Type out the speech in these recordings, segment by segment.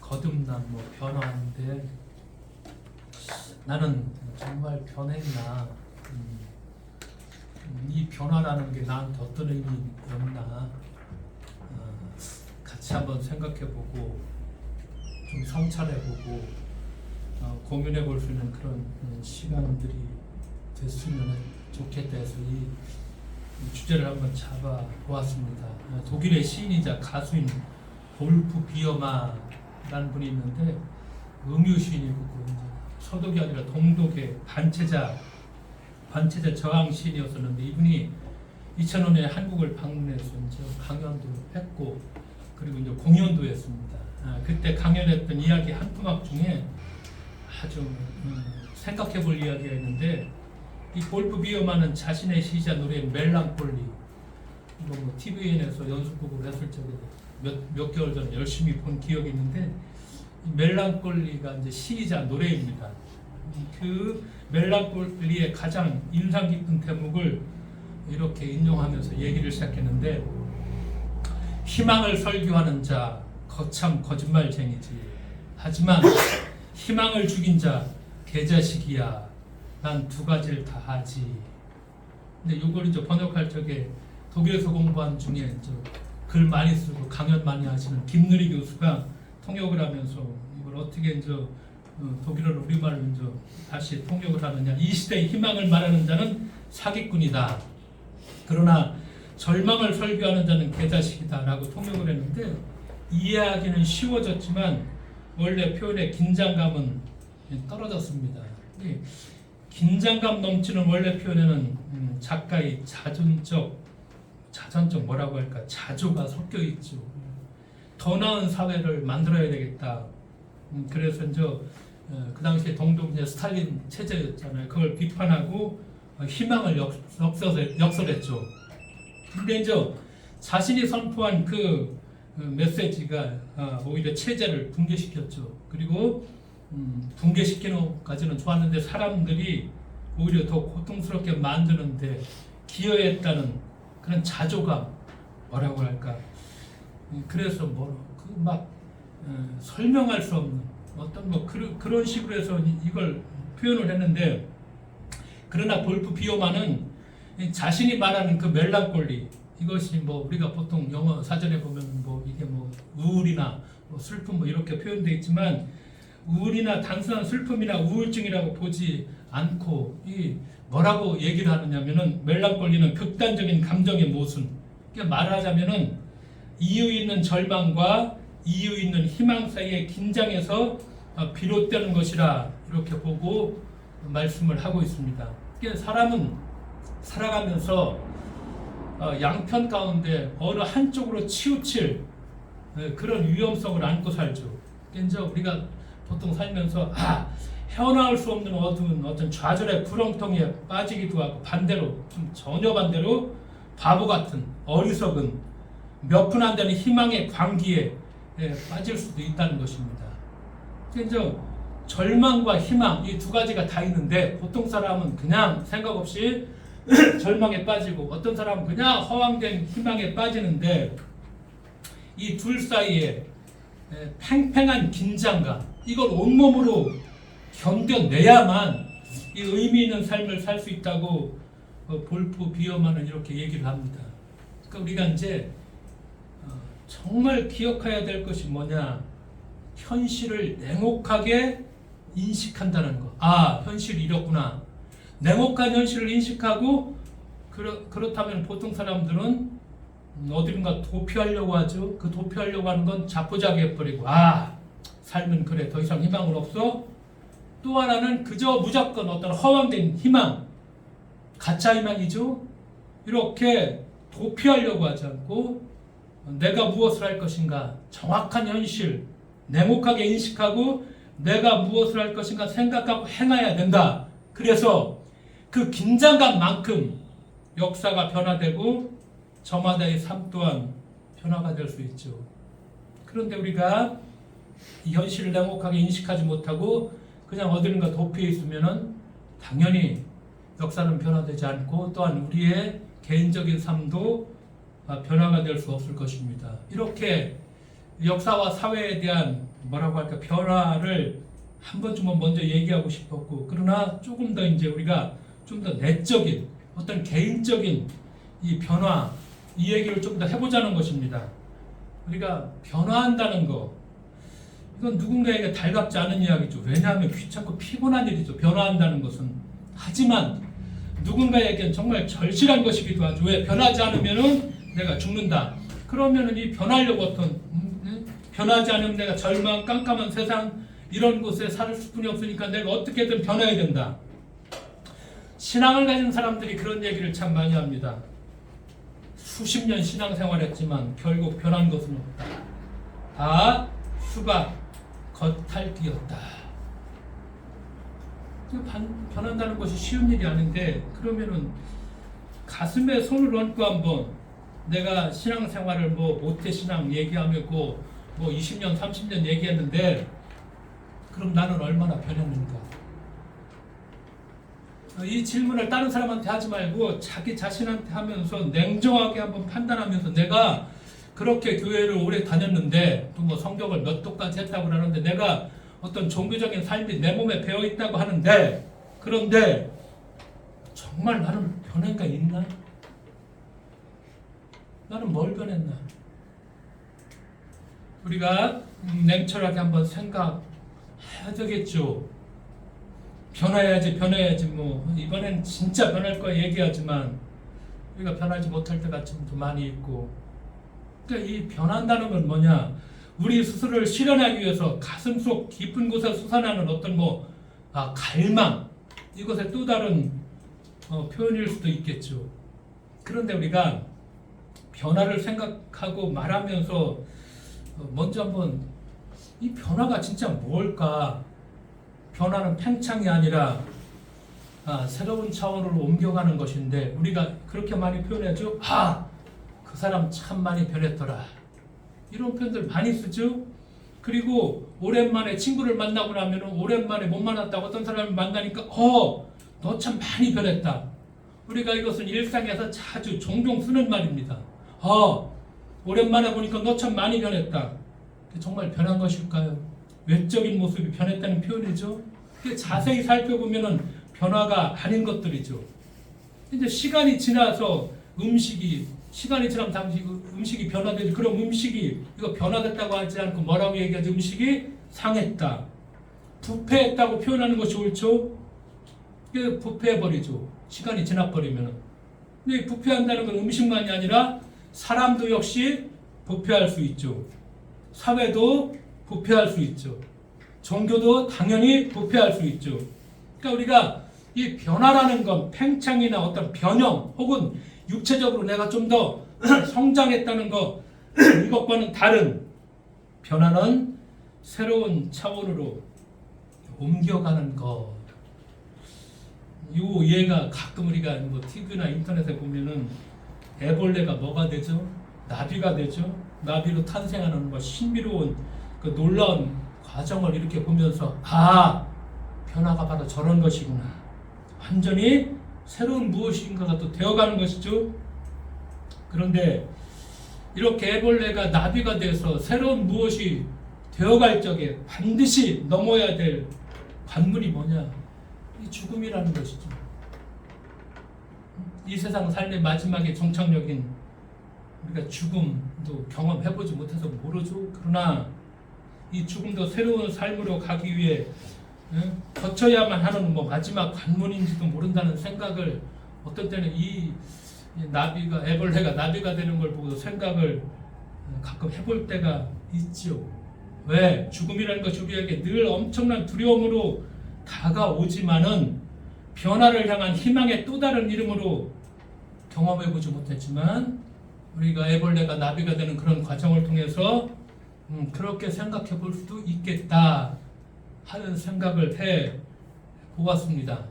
거듭난 변화인데 나는 정말 변했나? 이 변화라는 게 나한테 어떤 의미였나? 같이 한번 생각해보고 좀 성찰해보고 고민해볼 수 있는 그런 시간들이 됐으면 좋겠다 해서 이 주제를 한번 잡아보았습니다. 독일의 시인이자 가수인 볼프 비어마라는 분이 있는데 음유 시인이고 서독이 아니라 동독의 반체자 저항 시인이었었는데 이분이 2000년에 한국을 방문해서 이제 강연도 했고 그리고 이제 공연도 했습니다. 그때 강연했던 이야기 한 토막 중에 아주 생각해볼 이야기가 있는데 이 볼프 비어마는 자신의 시자 노래인 멜랑콜리 이거 뭐 TVN에서 연습곡으로 했을 적에 몇 개월 전에 열심히 본 기억이 있는데 이 멜랑콜리가 이제 시이자 노래입니다. 그 멜랑콜리의 가장 인상 깊은 대목을 이렇게 인용하면서 얘기를 시작했는데 희망을 설교하는 자 거참 거짓말쟁이지 하지만 희망을 죽인 자 개자식이야 난 두 가지를 다 하지. 근데 이걸 이제 번역할 적에 독일에서 공부한 중에 글 많이 쓰고 강연 많이 하시는 김누리 교수가 통역을 하면서 이걸 어떻게 이제 독일어로 우리말로 이제 다시 통역을 하느냐. 이 시대의 희망을 말하는 자는 사기꾼이다. 그러나 절망을 설교하는 자는 개자식이다라고 통역을 했는데 이해하기는 쉬워졌지만 원래 표현의 긴장감은 떨어졌습니다. 긴장감 넘치는 원래 표현에는 작가의 자전적 뭐라고 할까 자조가 섞여 있죠. 더 나은 사회를 만들어야 되겠다. 그래서 이제 그 당시에 동독 이제 스탈린 체제였잖아요. 그걸 비판하고 희망을 역설했죠. 근데 이제 자신이 선포한 그 메시지가 오히려 체제를 붕괴시켰죠. 그리고 붕괴시키는 것까지는 좋았는데 사람들이 오히려 더 고통스럽게 만드는데 기여했다는 그런 자조감 뭐라고 할까. 그래서 설명할 수 없는 어떤 그런 식으로 해서 이걸 표현을 했는데 그러나 볼프 비어마는 자신이 말하는 그 멜랑콜리 이것이 우리가 보통 영어 사전에 보면 이게 우울이나 슬픔 이렇게 표현되어 있지만 우울이나 단순한 슬픔이나 우울증이라고 보지 않고 이 뭐라고 얘기를 하느냐면은 멜랑콜리는 극단적인 감정의 모순. 그러니까 말하자면은 이유 있는 절망과 이유 있는 희망 사이의 긴장에서 비롯되는 것이라 이렇게 보고 말씀을 하고 있습니다. 그러니까 사람은 살아가면서 양편 가운데 어느 한쪽으로 치우칠 그런 위험성을 안고 살죠. 그러니까 우리가 보통 살면서 헤어나올 수 없는 어두운 어떤 좌절의 구렁텅이에 빠지기도 하고 반대로 전혀 반대로 바보 같은 어리석은 몇 푼 안 되는 희망의 광기에 빠질 수도 있다는 것입니다. 그래서 절망과 희망 이 두 가지가 다 있는데 보통 사람은 그냥 생각 없이 절망에 빠지고 어떤 사람은 그냥 허황된 희망에 빠지는데 이 둘 사이에 팽팽한 긴장감 이걸 온몸으로 견뎌내야만 이 의미 있는 삶을 살 수 있다고 볼프 비어마는 이렇게 얘기를 합니다. 그러니까 우리가 이제 정말 기억해야 될 것이 뭐냐? 현실을 냉혹하게 인식한다는 거. 현실이 이렇구나. 냉혹한 현실을 인식하고 그렇다면 보통 사람들은 어디론가 도피하려고 하죠. 그 도피하려고 하는 건 자포자기해버리고 삶은 그래 더 이상 희망은 없어. 또 하나는 그저 무조건 어떤 허황된 희망 가짜 희망이죠. 이렇게 도피하려고 하지 않고 내가 무엇을 할 것인가 정확한 현실 냉혹하게 인식하고 내가 무엇을 할 것인가 생각하고 행해야 된다. 그래서 그 긴장감만큼 역사가 변화되고 저마다의 삶 또한 변화가 될 수 있죠. 그런데 우리가 이 현실을 냉혹하게 인식하지 못하고 그냥 어디론가 도피해 있으면은 당연히 역사는 변화되지 않고 또한 우리의 개인적인 삶도 변화가 될 수 없을 것입니다. 이렇게 역사와 사회에 대한 뭐라고 할까 변화를 한 번쯤은 먼저 얘기하고 싶었고, 그러나 조금 더 이제 우리가 좀 더 내적인 어떤 개인적인 이 변화, 이 얘기를 좀 더 해보자는 것입니다. 우리가 변화한다는 거, 이건 누군가에게 달갑지 않은 이야기죠. 왜냐하면 귀찮고 피곤한 일이죠. 변화한다는 것은. 하지만 누군가에겐 정말 절실한 것이기도 하죠. 왜? 변하지 않으면은 내가 죽는다. 그러면은 이 변하려고 어떤 변하지 않으면 내가 절망, 깜깜한 세상 이런 곳에 살 수뿐이 없으니까 내가 어떻게든 변해야 된다. 신앙을 가진 사람들이 그런 얘기를 참 많이 합니다. 수십 년 신앙생활했지만 결국 변한 것은 없다. 다 수박 겉핥기였다. 변한다는 것이 쉬운 일이 아닌데, 그러면은 가슴에 손을 얹고 한번 내가 신앙생활을 모태신앙 얘기하고 20년 30년 얘기했는데 그럼 나는 얼마나 변했는가? 이 질문을 다른 사람한테 하지 말고 자기 자신한테 하면서 냉정하게 한번 판단하면서, 내가 그렇게 교회를 오래 다녔는데 또 성경을 몇 도까지 했다고 그러는데 내가 어떤 종교적인 삶이 내 몸에 배어 있다고 하는데, 그런데 정말 나는 변화가 있나? 나는 뭘 변했나? 우리가 냉철하게 한번 생각해야 되겠죠. 변해야지 이번엔 진짜 변할 거야 얘기하지만 우리가 변하지 못할 때가 좀 많이 있고, 그러니까 이 변한다는 건 뭐냐? 우리 스스로를 실현하기 위해서 가슴속 깊은 곳에 솟아나는 어떤 갈망, 이것의 또 다른 표현일 수도 있겠죠. 그런데 우리가 변화를 생각하고 말하면서 먼저 한번 이 변화가 진짜 뭘까? 변화는 팽창이 아니라 새로운 차원으로 옮겨가는 것인데, 우리가 그렇게 많이 표현하죠. 그 사람 참 많이 변했더라. 이런 표현들 많이 쓰죠. 그리고 오랜만에 친구를 만나고 나면, 오랜만에 못 만났다고 어떤 사람을 만나니까 너 참 많이 변했다. 우리가 이것은 일상에서 자주 종종 쓰는 말입니다. 오랜만에 보니까 너 참 많이 변했다. 정말 변한 것일까요? 외적인 모습이 변했다는 표현이죠. 자세히 살펴보면은 변화가 아닌 것들이죠. 이제 시간이 지나서 시간이 지나면 당시 음식이 변화되죠. 그럼 음식이 이거 변화됐다고 하지 않고 뭐라고 얘기하지? 음식이 상했다, 부패했다고 표현하는 것이 옳죠. 부패해버리죠. 시간이 지나버리면은. 근데 부패한다는 건 음식만이 아니라 사람도 역시 부패할 수 있죠. 사회도 부패할 수 있죠. 종교도 당연히 부패할 수 있죠. 그러니까 우리가 이 변화라는 건 팽창이나 어떤 변형 혹은 육체적으로 내가 좀 더 성장했다는 거, 이것과는 다른 변화는 새로운 차원으로 옮겨가는 것. 요 얘가 가끔 우리가 TV나 인터넷에 보면은 애벌레가 뭐가 되죠? 나비가 되죠. 나비로 탄생하는 신비로운 그 놀라운 과정을 이렇게 보면서 변화가 바로 저런 것이구나. 완전히 새로운 무엇인가가 또 되어가는 것이죠. 그런데 이렇게 애벌레가 나비가 돼서 새로운 무엇이 되어갈 적에 반드시 넘어야 될 관문이 뭐냐? 이 죽음이라는 것이죠. 이 세상 삶의 마지막에 정착역인 우리가 죽음도 경험해보지 못해서 모르죠. 그러나 이 죽음도 새로운 삶으로 가기 위해 거쳐야만 하는 마지막 관문인지도 모른다는 생각을, 어떤 때는 이 애벌레가 나비가 되는 걸 보고 생각을 가끔 해볼 때가 있죠. 왜? 죽음이라는 것이 우리에게 늘 엄청난 두려움으로 다가오지만은 변화를 향한 희망의 또 다른 이름으로 경험해보지 못했지만, 우리가 애벌레가 나비가 되는 그런 과정을 통해서 그렇게 생각해 볼 수도 있겠다 하는 생각을 해 보았습니다.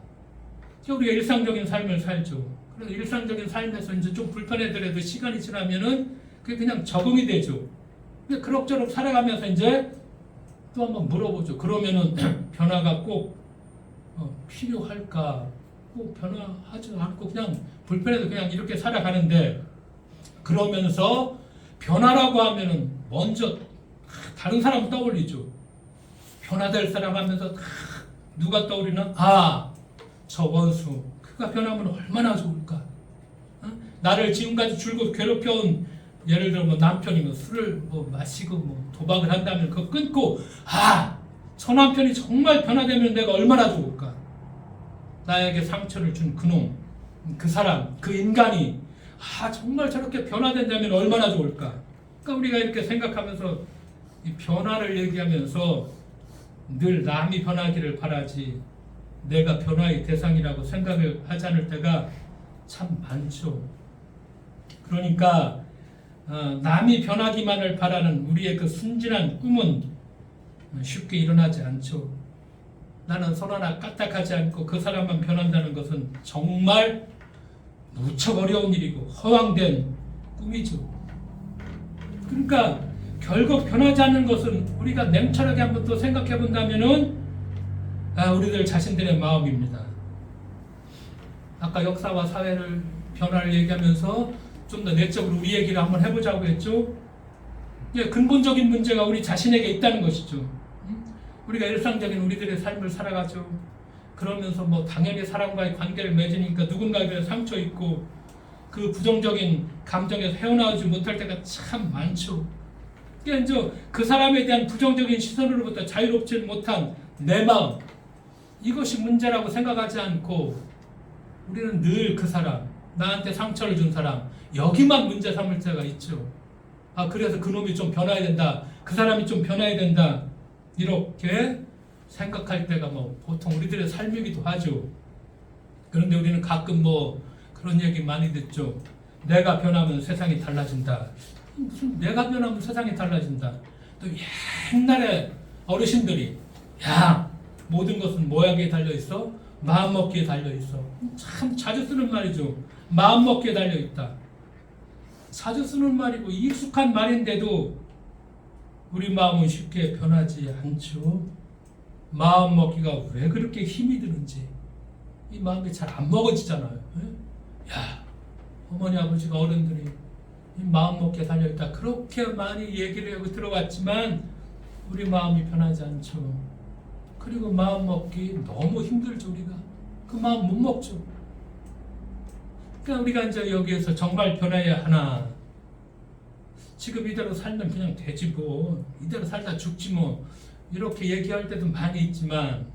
우리가 일상적인 삶을 살죠. 그래서 일상적인 삶에서 이제 좀 불편하더라도 시간이 지나면은 그게 그냥 적응이 되죠. 근데 그럭저럭 살아가면서 이제 또 한번 물어보죠. 그러면은 변화가 꼭 필요할까? 꼭 변화하지 않고 그냥 불편해도 그냥 이렇게 살아가는데, 그러면서 변화라고 하면은 먼저 다른 사람 떠올리죠. 변화될 사람 하면서 누가 떠오르나? 아, 저 원수. 그가 변하면 얼마나 좋을까? 어? 나를 지금까지 줄곧 괴롭혀온, 예를 들어 뭐 남편이 뭐 술을 뭐 마시고 뭐 도박을 한다면 그거 끊고, 아, 저 남편이 정말 변화되면 내가 얼마나 좋을까? 나에게 상처를 준 그놈, 그 사람, 그 인간이 아, 정말 저렇게 변화된다면 얼마나 좋을까? 그러니까 우리가 이렇게 생각하면서 이 변화를 얘기하면서 늘 남이 변하기를 바라지 내가 변화의 대상이라고 생각을 하지 않을 때가 참 많죠. 그러니까 남이 변하기만을 바라는 우리의 그 순진한 꿈은 쉽게 일어나지 않죠. 나는 손 하나 까딱하지 않고 그 사람만 변한다는 것은 정말 무척 어려운 일이고 허황된 꿈이죠. 그러니까 결국 변하지 않는 것은 우리가 냉철하게 한번 또 생각해 본다면은 우리들 자신들의 마음입니다. 아까 역사와 사회를 변화를 얘기하면서 좀 더 내적으로 우리 얘기를 한번 해보자고 했죠. 근본적인 문제가 우리 자신에게 있다는 것이죠. 우리가 일상적인 우리들의 삶을 살아가죠. 그러면서 뭐 당연히 사람과의 관계를 맺으니까 누군가에게 상처 있고 그 부정적인 감정에서 헤어나오지 못할 때가 참 많죠. 그러니까 이제 그 사람에 대한 부정적인 시선으로부터 자유롭지 못한 내 마음, 이것이 문제라고 생각하지 않고 우리는 늘 그 사람, 나한테 상처를 준 사람, 여기만 문제 삼을 때가 있죠. 아, 그래서 그놈이 좀 변화해야 된다, 그 사람이 좀 변화해야 된다, 이렇게 생각할 때가 뭐 보통 우리들의 삶이기도 하죠. 그런데 우리는 가끔 뭐 그런 얘기 많이 듣죠. 내가 변하면 세상이 달라진다. 무슨 내가 변하면 세상이 달라진다. 또 옛날에 어르신들이 야, 모든 것은 모양에 달려있어? 마음먹기에 달려있어. 참 자주 쓰는 말이죠. 마음먹기에 달려있다. 자주 쓰는 말이고 익숙한 말인데도 우리 마음은 쉽게 변하지 않죠. 마음먹기가 왜 그렇게 힘이 드는지 이 마음이 잘 안 먹어지잖아요. 야, 어머니 아버지가 어른들이 이 마음먹기에 달려있다 그렇게 많이 얘기를 하고 들어왔지만 우리 마음이 변하지 않죠. 그리고 마음먹기 너무 힘들죠. 우리가 그 마음 못 먹죠. 그러니까 우리가 이제 여기에서 정말 변해야 하나, 지금 이대로 살면 그냥 되지 뭐, 이대로 살다 죽지 뭐, 이렇게 얘기할 때도 많이 있지만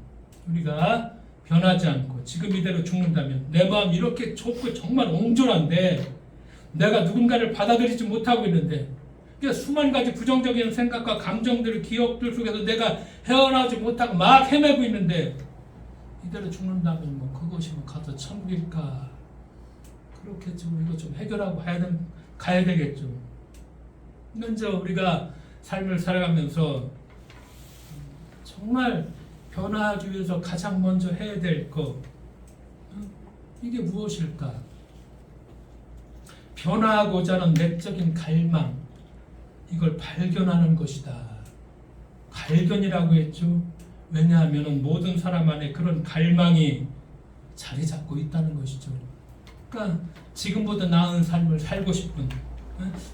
우리가 변하지 않고 지금 이대로 죽는다면 내 마음 이렇게 좁고 정말 옹졸한데 내가 누군가를 받아들이지 못하고 있는데, 그러니까 수만 가지 부정적인 생각과 감정들, 기억들 속에서 내가 헤어나오지 못하고 막 헤매고 있는데 이대로 죽는다면 뭐 그것이 뭐 가서 천국일까? 그렇겠죠. 이거 좀 해결하고 가야 되겠죠. 먼저 우리가 삶을 살아가면서 정말 변화하기 위해서 가장 먼저 해야 될 것, 이게 무엇일까? 변화하고자 하는 내적인 갈망, 이걸 발견하는 것이다. 발견이라고 했죠. 왜냐하면 모든 사람 안에 그런 갈망이 자리 잡고 있다는 것이죠. 그러니까 지금보다 나은 삶을 살고 싶은,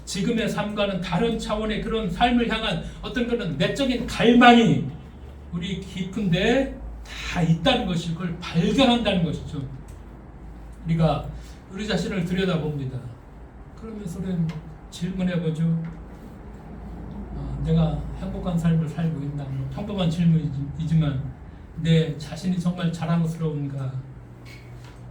지금의 삶과는 다른 차원의 그런 삶을 향한 어떤 그런 내적인 갈망이 우리 깊은데 다 있다는 것이, 그걸 발견한다는 것이죠. 우리가 우리 자신을 들여다봅니다. 그러면서 우리는 질문해보죠. 내가 행복한 삶을 살고 있나? 평범한 질문이지만 내 자신이 정말 자랑스러운가?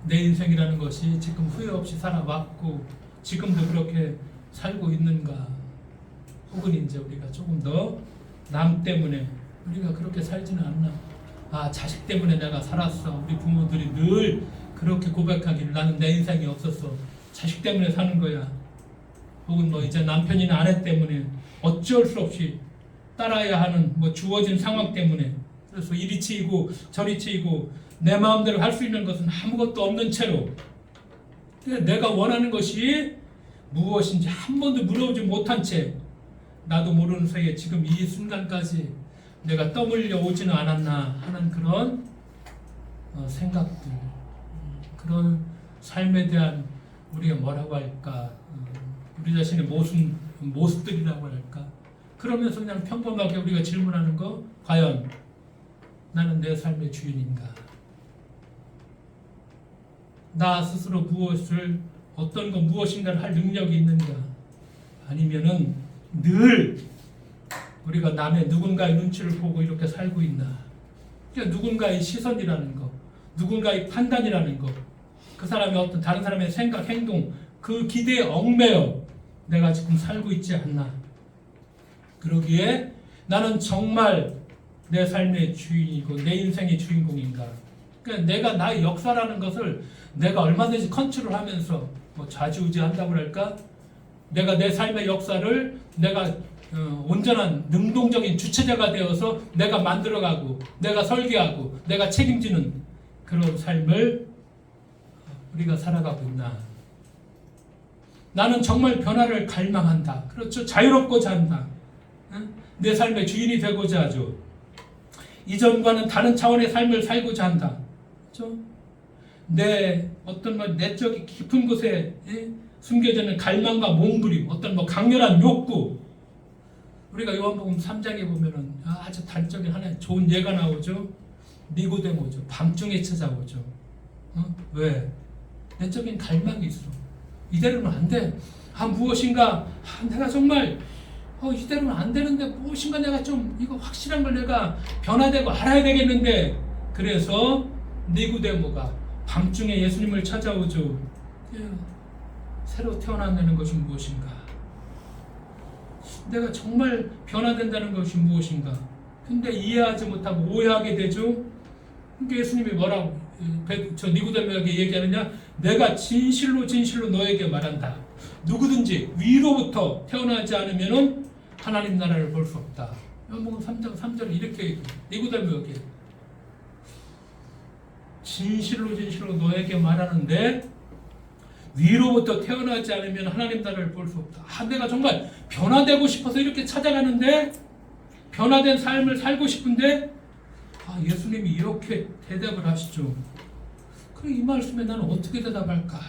내 인생이라는 것이 지금 후회 없이 살아왔고 지금도 그렇게 살고 있는가? 혹은 이제 우리가 조금 더 남 때문에 우리가 그렇게 살지는 않나? 아, 자식 때문에 내가 살았어. 우리 부모들이 늘 그렇게 고백하기를 나는 내 인생이 없었어. 자식 때문에 사는 거야. 혹은 뭐 이제 남편이나 아내 때문에 어쩔 수 없이 따라야 하는 뭐 주어진 상황 때문에, 그래서 이리 치이고 저리 치이고 내 마음대로 할 수 있는 것은 아무것도 없는 채로 내가 원하는 것이 무엇인지 한 번도 물어보지 못한 채 나도 모르는 사이에 지금 이 순간까지 내가 떠밀려 오지는 않았나 하는 그런 생각들, 그런 삶에 대한 우리가 뭐라고 할까, 우리 자신의 모습들이라고 할까, 그러면서 그냥 평범하게 우리가 질문하는 거, 과연 나는 내 삶의 주인인가? 나 스스로 무엇인가를 할 능력이 있는가? 아니면은 늘 우리가 남의 누군가의 눈치를 보고 이렇게 살고 있나? 그러니까 누군가의 시선이라는 거, 누군가의 판단이라는 거, 그 사람의 어떤 다른 사람의 생각, 행동, 그 기대에 얽매여 내가 지금 살고 있지 않나? 그러기에 나는 정말 내 삶의 주인이고 내 인생의 주인공인가? 그러니까 내가 나의 역사라는 것을 내가 얼마든지 컨트롤하면서 뭐 좌지우지한다고 할까? 내가 내 삶의 역사를 내가 온전한 능동적인 주체자가 되어서 내가 만들어가고 내가 설계하고 내가 책임지는 그런 삶을 우리가 살아가고 있나? 나는 정말 변화를 갈망한다. 그렇죠. 자유롭고자 한다. 내 삶의 주인이 되고자 하죠. 이전과는 다른 차원의 삶을 살고자 한다. 그렇죠? 내 어떤 내적 깊은 곳에 숨겨져 있는 갈망과 몸부림, 어떤 강렬한 욕구. 우리가 요한복음 3장에 보면은 아주 단적인 하나의 좋은 예가 나오죠. 니고데모죠. 밤중에 찾아오죠. 왜? 내적인 갈망이 있어. 이대로는 안 돼. 무엇인가 내가 정말 이대로는 안 되는데 무엇인가 내가 좀 이거 확실한 걸 내가 변화되고 알아야 되겠는데, 그래서 니고데모가 밤중에 예수님을 찾아오죠. 새로 태어난다는 것이 무엇인가? 내가 정말 변화된다는 것이 무엇인가? 근데 이해하지 못하고 오해하게 되죠. 그러니까 예수님이 뭐라고 저 니고데모에게 얘기하느냐? 내가 진실로 너에게 말한다. 누구든지 위로부터 태어나지 않으면은 하나님 나라를 볼 수 없다. 요한복음 3장 3절에 이렇게 니고데모에게 진실로 너에게 말하는데 위로부터 태어나지 않으면 하나님 나라를 볼 수 없다. 내가 정말 변화되고 싶어서 이렇게 찾아가는데, 변화된 삶을 살고 싶은데 예수님이 이렇게 대답을 하시죠. 그럼 이 말씀에 나는 어떻게 대답할까?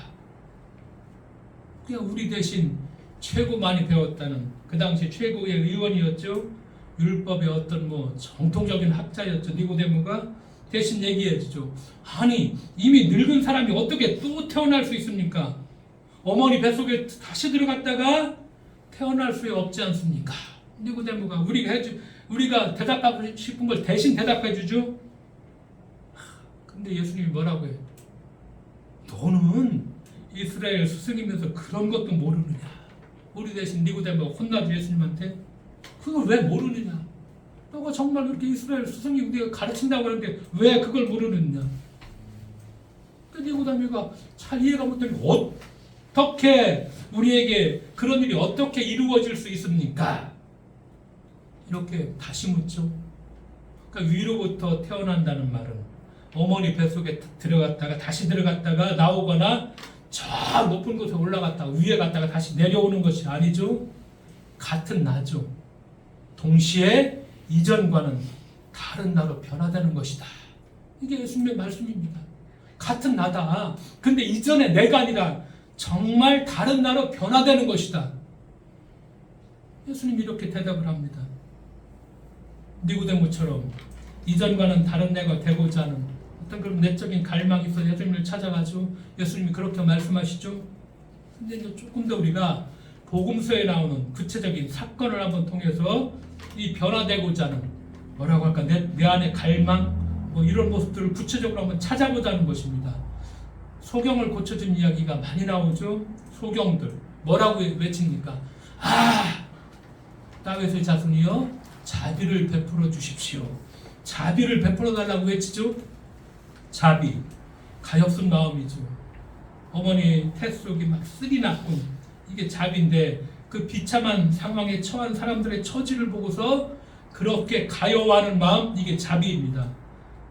그냥 우리 대신 최고 많이 배웠다는, 그 당시 최고의 의원이었죠. 율법의 어떤 정통적인 학자였죠. 니고데모가 대신 얘기해 주죠. 아니, 이미 늙은 사람이 어떻게 또 태어날 수 있습니까? 어머니 뱃속에 다시 들어갔다가 태어날 수 없지 않습니까? 니고데모가 우리가 대답하고 싶은 걸 대신 대답해 주죠. 근데 예수님이 뭐라고 해요? 너는 이스라엘 스승이면서 그런 것도 모르느냐? 우리 대신 니고데모가 혼나죠. 예수님한테. 그걸 왜 모르느냐? 너가 정말 그렇게 이스라엘 스승이 우리가 가르친다고 하는데 왜 그걸 모르느냐? 니고데모가 잘 이해가 못되니 어떻게 우리에게 그런 일이 어떻게 이루어질 수 있습니까? 이렇게 다시 묻죠. 그러니까 위로부터 태어난다는 말은 어머니 뱃속에 들어갔다가 다시 들어갔다가 나오거나 저 높은 곳에 올라갔다가 위에 갔다가 다시 내려오는 것이 아니죠. 같은 나죠. 동시에 이전과는 다른 나로 변화되는 것이다. 이게 예수님의 말씀입니다. 같은 나다. 근데 이전의 내가 아니라 정말 다른 나로 변화되는 것이다. 예수님이 이렇게 대답을 합니다. 니고데모처럼 이전과는 다른 내가 되고자 하는 어떤 그런 내적인 갈망이 있어 예수님을 찾아가죠. 예수님이 그렇게 말씀하시죠. 근데 이제 조금 더 우리가 복음서에 나오는 구체적인 사건을 한번 통해서 이 변화되고자 하는 뭐라고 할까 내 안의 갈망 이런 모습들을 구체적으로 한번 찾아보자는 것입니다. 소경을 고쳐준 이야기가 많이 나오죠. 소경들 뭐라고 외칩니까? 다윗의 자손이여 자비를 베풀어 주십시오. 자비를 베풀어 달라고 외치죠. 자비, 가엾은 마음이죠. 어머니 태 속이 막 쓰리 났군. 이게 자비인데 그 비참한 상황에 처한 사람들의 처지를 보고서 그렇게 가여워하는 마음, 이게 자비입니다.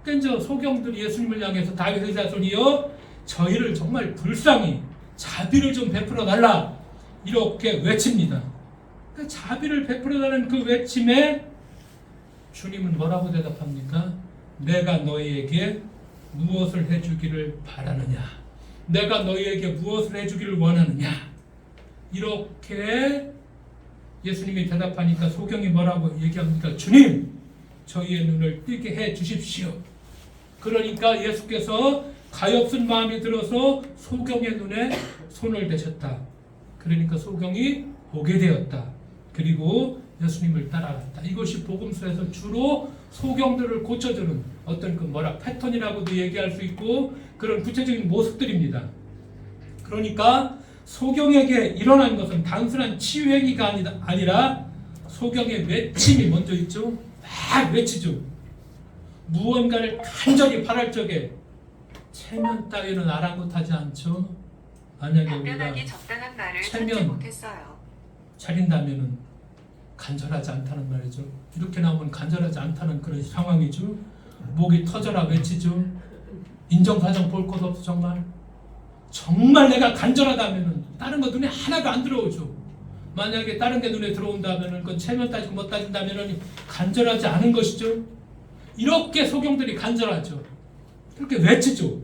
그러니까 소경들이 예수님을 향해서 다윗의 자손이여 저희를 정말 불쌍히 자비를 좀 베풀어 달라 이렇게 외칩니다. 그 자비를 베풀어 달라는 그 외침에 주님은 뭐라고 대답합니까? 내가 너희에게 무엇을 해주기를 바라느냐? 내가 너희에게 무엇을 해주기를 원하느냐? 이렇게 예수님이 대답하니까 소경이 뭐라고 얘기합니까? 주님, 저희의 눈을 뜨게 해 주십시오. 그러니까 예수께서 가엾은 마음이 들어서 소경의 눈에 손을 대셨다. 그러니까 소경이 보게 되었다. 그리고 예수님을 따라갔다. 이것이 복음서에서 주로 소경들을 고쳐주는 어떤 그 패턴이라고도 얘기할 수 있고 그런 구체적인 모습들입니다. 그러니까 소경에게 일어난 것은 단순한 치유 행위가 아니라 소경의 외침이 먼저 있죠. 막 외치죠. 무언가를 간절히 바랄 적에 체면 따위는 아랑곳하지 않죠. 만약에 우리가 적당한 말을 체면 못했어요. 차린다면은 간절하지 않다는 말이죠. 이렇게 나오면 간절하지 않다는 그런 상황이죠. 목이 터져라 외치죠. 인정사정 볼 것 없어 정말 내가 간절하다면은 다른 거 눈에 하나도 안 들어오죠. 만약에 다른 게 눈에 들어온다면은 그건 체면 따지고 못 따진다면은 간절하지 않은 것이죠. 이렇게 소경들이 간절하죠. 그렇게 외치죠.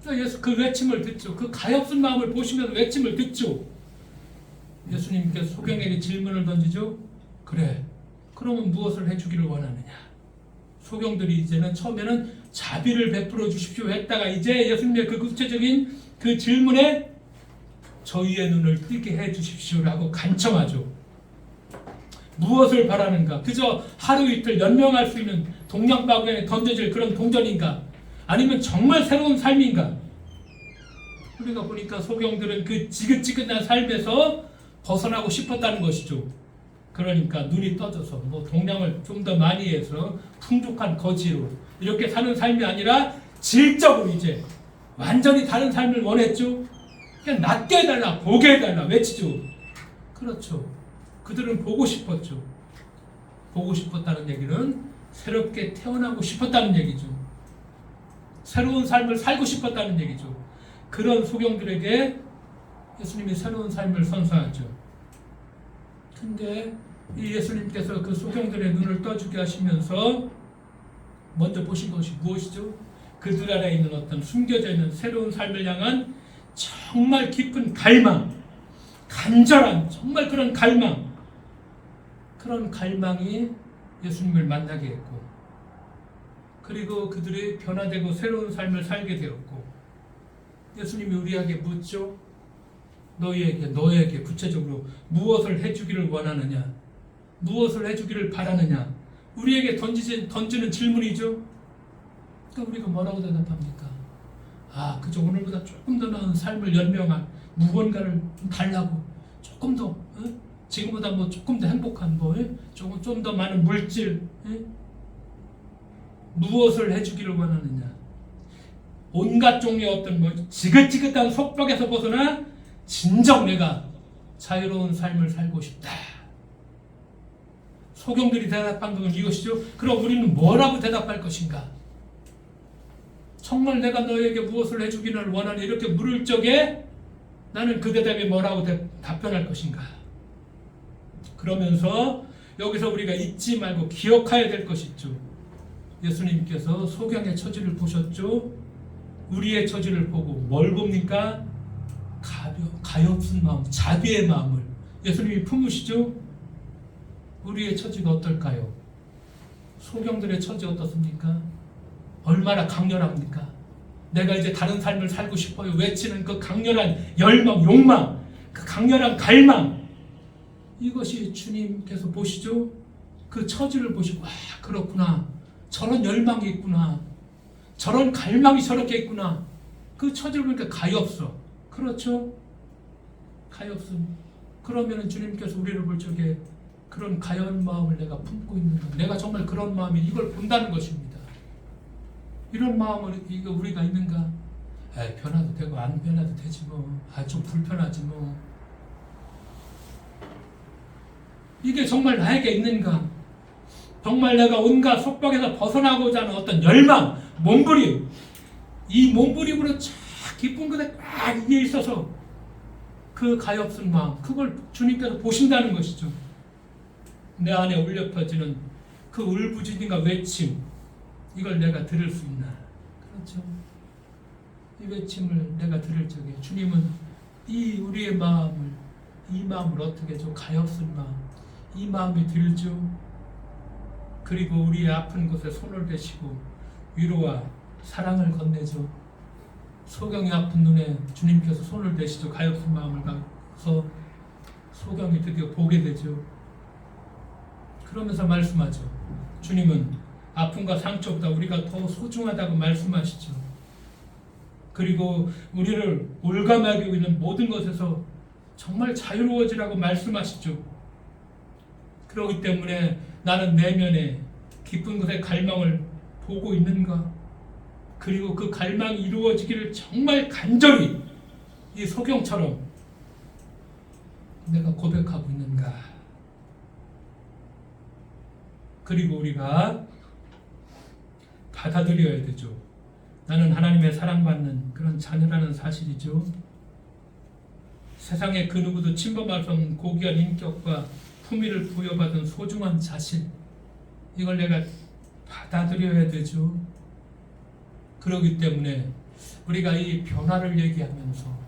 그래서 그 외침을 듣죠. 그 가엾은 마음을 보시면서 외침을 듣죠. 예수님께서 소경에게 질문을 던지죠. 그래, 그러면 무엇을 해주기를 원하느냐? 소경들이 이제는 처음에는 자비를 베풀어 주십시오 했다가 이제 예수님의 그 구체적인 그 질문에 저희의 눈을 뜨게 해 주십시오라고 간청하죠. 무엇을 바라는가? 그저 하루 이틀 연명할 수 있는 동양바구니에 던져질 그런 동전인가? 아니면 정말 새로운 삶인가? 우리가 보니까 소경들은 그 지긋지긋한 삶에서 벗어나고 싶었다는 것이죠. 그러니까 눈이 떠져서 동량을 좀 더 많이 해서 풍족한 거지로 이렇게 사는 삶이 아니라 질적으로 이제 완전히 다른 삶을 원했죠. 그냥 낫게 해달라, 보게 해달라 외치죠. 그렇죠. 그들은 보고 싶었죠. 보고 싶었다는 얘기는 새롭게 태어나고 싶었다는 얘기죠. 새로운 삶을 살고 싶었다는 얘기죠. 그런 소경들에게 예수님이 새로운 삶을 선사하죠. 근데 이 예수님께서 그 소경들의 눈을 떠주게 하시면서 먼저 보신 것이 무엇이죠? 그들 안에 있는 어떤 숨겨져 있는 새로운 삶을 향한 정말 깊은 갈망, 간절한 정말 그런 갈망이 예수님을 만나게 했고, 그리고 그들이 변화되고 새로운 삶을 살게 되었고, 예수님이 우리에게 묻죠. 너에게 구체적으로 무엇을 해주기를 원하느냐? 무엇을 해주기를 바라느냐? 우리에게 던지는 질문이죠. 그러니까 우리가 뭐라고 대답합니까? 그저 오늘보다 조금 더 나은 삶을 연명한 무언가를 달라고, 조금 더 지금보다 조금 더 행복한 좀 더 많은 물질, 무엇을 해주기를 원하느냐? 온갖 종류의 어떤 지긋지긋한 속박에서 벗어나 진정 내가 자유로운 삶을 살고 싶다. 소경들이 대답한 것은 이것이죠. 그럼 우리는 뭐라고 대답할 것인가? 정말 내가 너에게 무엇을 해주기를 원하니 이렇게 물을 적에 나는 그 대답에 뭐라고 답변할 것인가? 그러면서 여기서 우리가 잊지 말고 기억해야 될 것이 있죠. 예수님께서 소경의 처지를 보셨죠. 우리의 처지를 보고 뭘 봅니까? 가엾은 마음, 자비의 마음을 예수님이 품으시죠. 우리의 처지가 어떨까요? 소경들의 처지 어떻습니까? 얼마나 강렬합니까? 내가 이제 다른 삶을 살고 싶어요 외치는 그 강렬한 열망, 욕망, 그 강렬한 갈망, 이것이 주님께서 보시죠. 그 처지를 보시고 그렇구나, 저런 열망이 있구나, 저런 갈망이 저렇게 있구나. 그 처지를 보니까 가엾어. 그렇죠? 가엾음. 그러면 주님께서 우리를 볼 적에 그런 가여운 마음을 내가 품고 있는가, 내가 정말 그런 마음이 이걸 본다는 것입니다. 이런 마음을 우리가 있는가? 변화도 되고 안 변화도 되지 좀 불편하지 이게 정말 나에게 있는가? 정말 내가 온갖 속박에서 벗어나고자 하는 어떤 열망, 몸부림, 이 몸부림으로 쫙 기쁜 것에 딱 이에 있어서 그 가엾은 마음, 그걸 주님께서 보신다는 것이죠. 내 안에 울려 퍼지는 그 울부짖음과 외침, 이걸 내가 들을 수 있나? 그렇죠. 이 외침을 내가 들을 적에 주님은 이 우리의 마음을, 이 마음을 어떻게 좀 가엾은 마음, 이 마음이 들죠. 그리고 우리의 아픈 곳에 손을 대시고 위로와 사랑을 건네죠. 소경이 아픈 눈에 주님께서 손을 대시죠. 가엾은 마음을 가서 소경이 드디어 보게 되죠. 그러면서 말씀하죠. 주님은 아픔과 상처보다 우리가 더 소중하다고 말씀하시죠. 그리고 우리를 올가매고 있는 모든 것에서 정말 자유로워지라고 말씀하시죠. 그렇기 때문에 나는 내면에 깊은 곳에 갈망을 보고 있는가? 그리고 그 갈망이 이루어지기를 정말 간절히 이 소경처럼 내가 고백하고 있는가? 그리고 우리가 받아들여야 되죠. 나는 하나님의 사랑받는 그런 자녀라는 사실이죠. 세상에 그 누구도 침범할 수 없는 고귀한 인격과 품위를 부여받은 소중한 자신, 이걸 내가 받아들여야 되죠. 그렇기 때문에 우리가 이 변화를 얘기하면서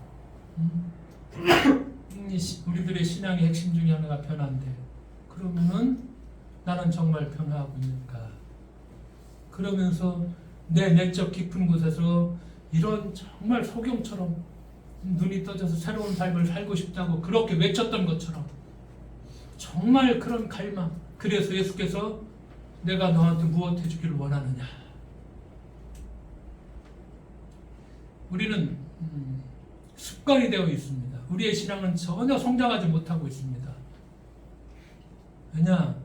우리들의 신앙의 핵심 중에 하나가 변화인데, 그러면은 나는 정말 변화하고 있는가? 그러면서 내 내적 깊은 곳에서 이런 정말 소경처럼 눈이 떠져서 새로운 삶을 살고 싶다고 그렇게 외쳤던 것처럼 정말 그런 갈망, 그래서 예수께서 내가 너한테 무엇 해주기를 원하느냐? 우리는 습관이 되어 있습니다. 우리의 신앙은 전혀 성장하지 못하고 있습니다. 왜냐?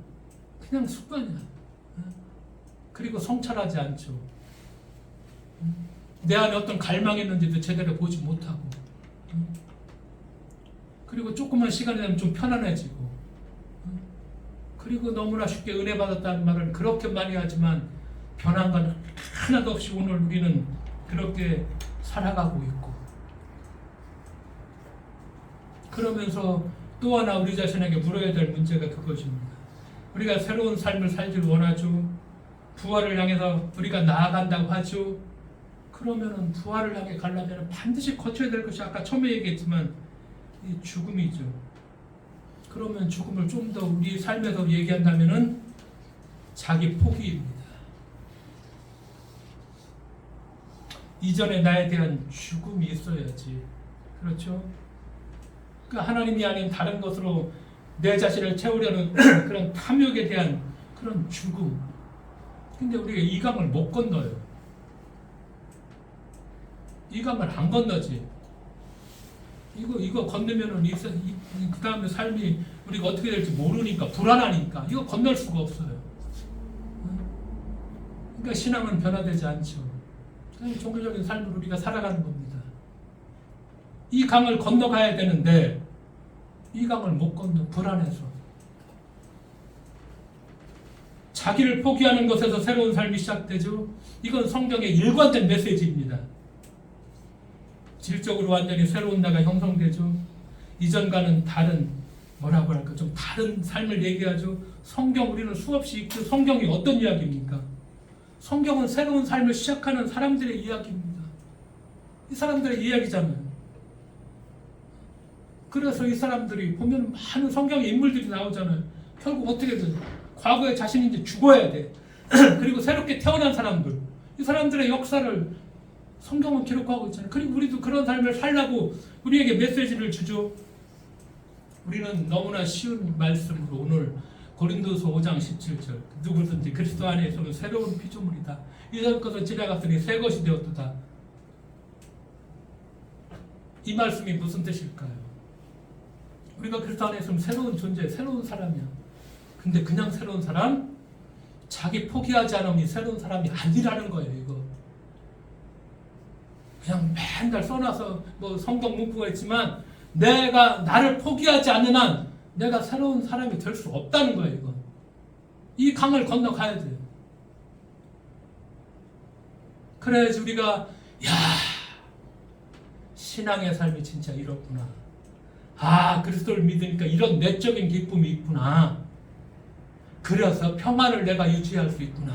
그냥 습관이야. 그리고 성찰하지 않죠. 내 안에 어떤 갈망이 있는지도 제대로 보지 못하고, 그리고 조금만 시간이 되면 좀 편안해지고, 그리고 너무나 쉽게 은혜 받았다는 말을 그렇게 많이 하지만 변한 건 하나도 없이 오늘 우리는 그렇게 살아가고 있고, 그러면서 또 하나 우리 자신에게 물어야 될 문제가 그것입니다. 우리가 새로운 삶을 살기를 원하죠. 부활을 향해서 우리가 나아간다고 하죠. 그러면은 부활을 향해 가려면 반드시 거쳐야 될 것이 아까 처음에 얘기했지만 이 죽음이죠. 그러면 죽음을 좀 더 우리 삶에서 얘기한다면은 자기 포기입니다. 이전에 나에 대한 죽음이 있어야지. 그렇죠? 그러니까 하나님이 아닌 다른 것으로 내 자신을 채우려는 그런 탐욕에 대한 그런 죽음. 근데 우리가 이 강을 못 건너요. 이 강을 안 건너지. 이거 건너면은 그 다음에 삶이 우리가 어떻게 될지 모르니까, 불안하니까 이거 건널 수가 없어요. 그러니까 신앙은 변화되지 않죠. 그냥 종교적인 삶을 우리가 살아가는 겁니다. 이 강을 건너가야 되는데 이 강을 못 건너, 불안해서. 자기를 포기하는 것에서 새로운 삶이 시작되죠. 이건 성경의 일관된 메시지입니다. 질적으로 완전히 새로운 나가 형성되죠. 이전과는 다른, 뭐라고 할까, 좀 다른 삶을 얘기하죠. 성경, 우리는 수없이 읽죠. 성경이 어떤 이야기입니까? 성경은 새로운 삶을 시작하는 사람들의 이야기입니다. 이 사람들의 이야기잖아요. 그래서 이 사람들이 보면 많은 성경의 인물들이 나오잖아요. 결국 어떻게 돼? 과거의 자신이 이제 죽어야 돼. 그리고 새롭게 태어난 사람들, 이 사람들의 역사를 성경은 기록하고 있잖아요. 그리고 우리도 그런 삶을 살라고 우리에게 메시지를 주죠. 우리는 너무나 쉬운 말씀으로 오늘 고린도서 5장 17절, 누구든지 그리스도 안에 있으면 새로운 피조물이다. 이전 것은 지나갔으니 새 것이 되었도다. 이 말씀이 무슨 뜻일까요? 우리가 그리스도 안에 있으면 새로운 존재, 새로운 사람이야. 근데 그냥 새로운 사람? 자기 포기하지 않으면 새로운 사람이 아니라는 거예요. 이거 그냥 맨날 써놔서 뭐 성경 문구가 있지만 내가 나를 포기하지 않는 한 내가 새로운 사람이 될 수 없다는 거예요. 이거. 이 강을 건너가야 돼요. 그래야지 우리가 신앙의 삶이 진짜 이렇구나. 그리스도를 믿으니까 이런 내적인 기쁨이 있구나. 그래서 평안을 내가 유지할 수 있구나.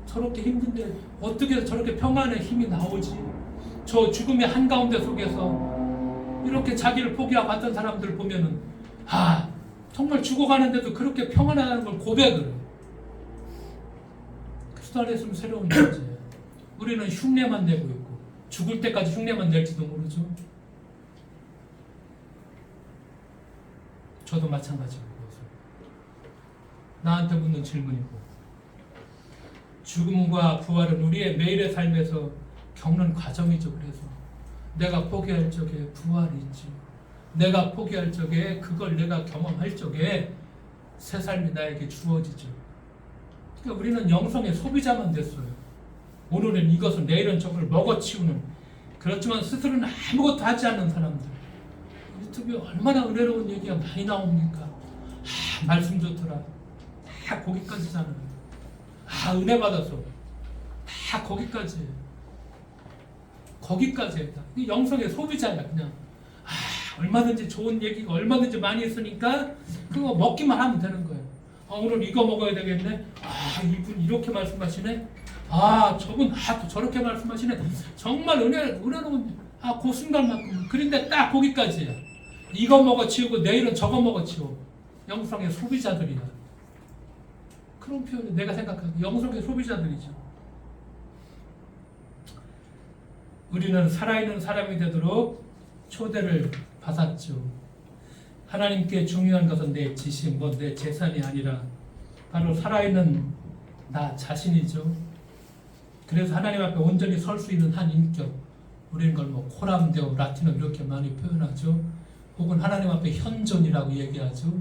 저렇게 힘든데 어떻게 저렇게 평안의 힘이 나오지? 저 죽음의 한가운데 속에서 이렇게 자기를 포기하고 왔던 사람들 보면은 정말 죽어가는데도 그렇게 평안하다는 걸 고백을 해요. 그리스도 안에 있으면 새로운 존재예요. 우리는 흉내만 내고 있고 죽을 때까지 흉내만 낼지도 모르죠. 저도 마찬가지고 나한테 묻는 질문이고, 죽음과 부활은 우리의 매일의 삶에서 겪는 과정이죠. 그래서 내가 포기할 적에 부활이 있지, 내가 포기할 적에 그걸 내가 경험할 적에 새 삶이 나에게 주어지죠. 그러니까 우리는 영성의 소비자만 됐어요. 오늘은 이것을, 내일은 저걸 먹어치우는, 그렇지만 스스로는 아무것도 하지 않는 사람들. 유튜브에 얼마나 은혜로운 얘기가 많이 나옵니까? 말씀 좋더라. 다 거기까지잖아요. 은혜 받았어. 다 거기까지. 거기까지. 영성의 소비자야, 그냥. 얼마든지 좋은 얘기가 얼마든지 많이 있으니까 그거 먹기만 하면 되는 거예요. 오늘 이거 먹어야 되겠네. 이분 이렇게 말씀하시네. 저분 또 저렇게 말씀하시네. 정말 은혜로운 그 순간만큼. 그런데 딱 거기까지야. 이거 먹어치우고 내일은 저거 먹어치우고. 영성의 소비자들이야. 그런 표현이 내가 생각하기에 영성의 소비자들이죠. 우리는 살아있는 사람이 되도록 초대를 받았죠. 하나님께 중요한 것은 내 지식, 내 재산이 아니라 바로 살아있는 나 자신이죠. 그래서 하나님 앞에 온전히 설 수 있는 한 인격, 우리는 걸 코람데오, 라틴어 이렇게 많이 표현하죠. 혹은 하나님 앞에 현존이라고 얘기하죠.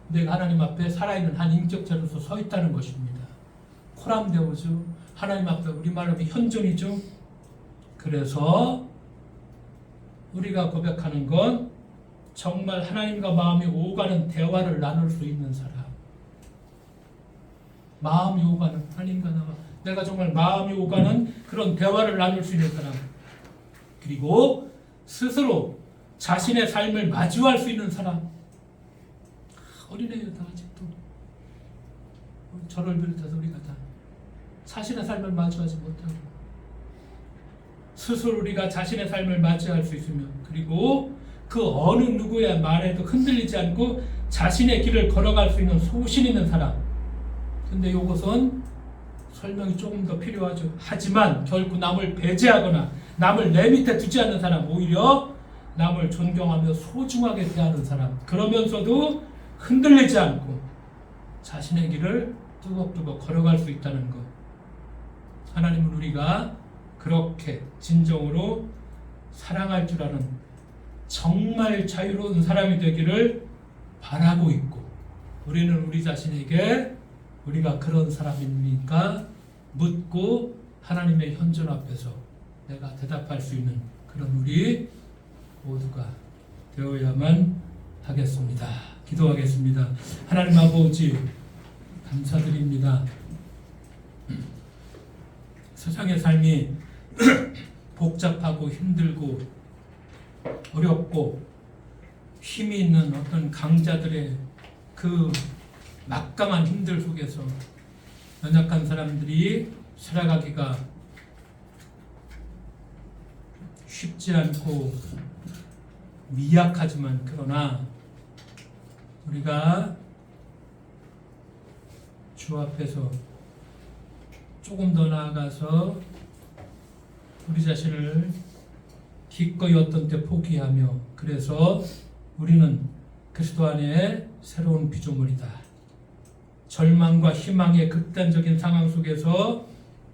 내가 하나님 앞에 살아있는 한 인격자로서 서 있다는 것입니다. 코람데오죠. 하나님 앞에 우리말로 하면 현존이죠. 그래서 우리가 고백하는 건 정말 하나님과 마음이 오가는 대화를 나눌 수 있는 사람. 마음이 오가는, 하나님과 나와 내가 정말 마음이 오가는 그런 대화를 나눌 수 있는 사람. 그리고 스스로 자신의 삶을 마주할 수 있는 사람. 어린애요, 다 아직도. 저를 비롯해서 우리가 다 자신의 삶을 마주하지 못하고, 스스로 우리가 자신의 삶을 마주할 수 있으면, 그리고 그 어느 누구의 말에도 흔들리지 않고 자신의 길을 걸어갈 수 있는 소신 있는 사람. 근데 이것은 설명이 조금 더 필요하죠. 하지만 결코 남을 배제하거나 남을 내 밑에 두지 않는 사람, 오히려 남을 존경하며 소중하게 대하는 사람. 그러면서도 흔들리지 않고 자신의 길을 뚜벅뚜벅 걸어갈 수 있다는 것. 하나님은 우리가 그렇게 진정으로 사랑할 줄 아는 정말 자유로운 사람이 되기를 바라고 있고, 우리는 우리 자신에게 우리가 그런 사람입니까? 묻고 하나님의 현존 앞에서 내가 대답할 수 있는 그런 우리 모두가 되어야만 하겠습니다. 기도하겠습니다. 하나님 아버지, 감사드립니다. 세상의 삶이 복잡하고 힘들고 어렵고 힘이 있는 어떤 강자들의 그 막강한 힘들 속에서 연약한 사람들이 살아가기가 쉽지 않고 미약하지만, 그러나 우리가 주 앞에서 조금 더 나아가서 우리 자신을 기꺼이 어떤 때 포기하며, 그래서 우리는 그리스도 안에 새로운 피조물이다. 절망과 희망의 극단적인 상황 속에서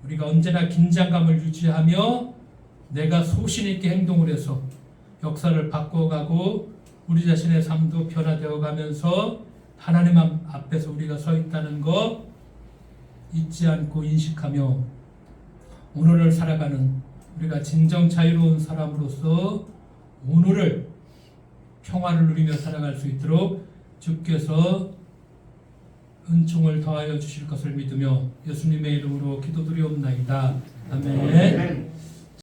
우리가 언제나 긴장감을 유지하며 내가 소신 있게 행동을 해서 역사를 바꿔가고 우리 자신의 삶도 변화되어 가면서 하나님 앞에서 우리가 서 있다는 것 잊지 않고 인식하며 오늘을 살아가는 우리가 진정 자유로운 사람으로서 오늘을 평화를 누리며 살아갈 수 있도록 주께서 은총을 더하여 주실 것을 믿으며 예수님의 이름으로 기도드리옵나이다. 아멘.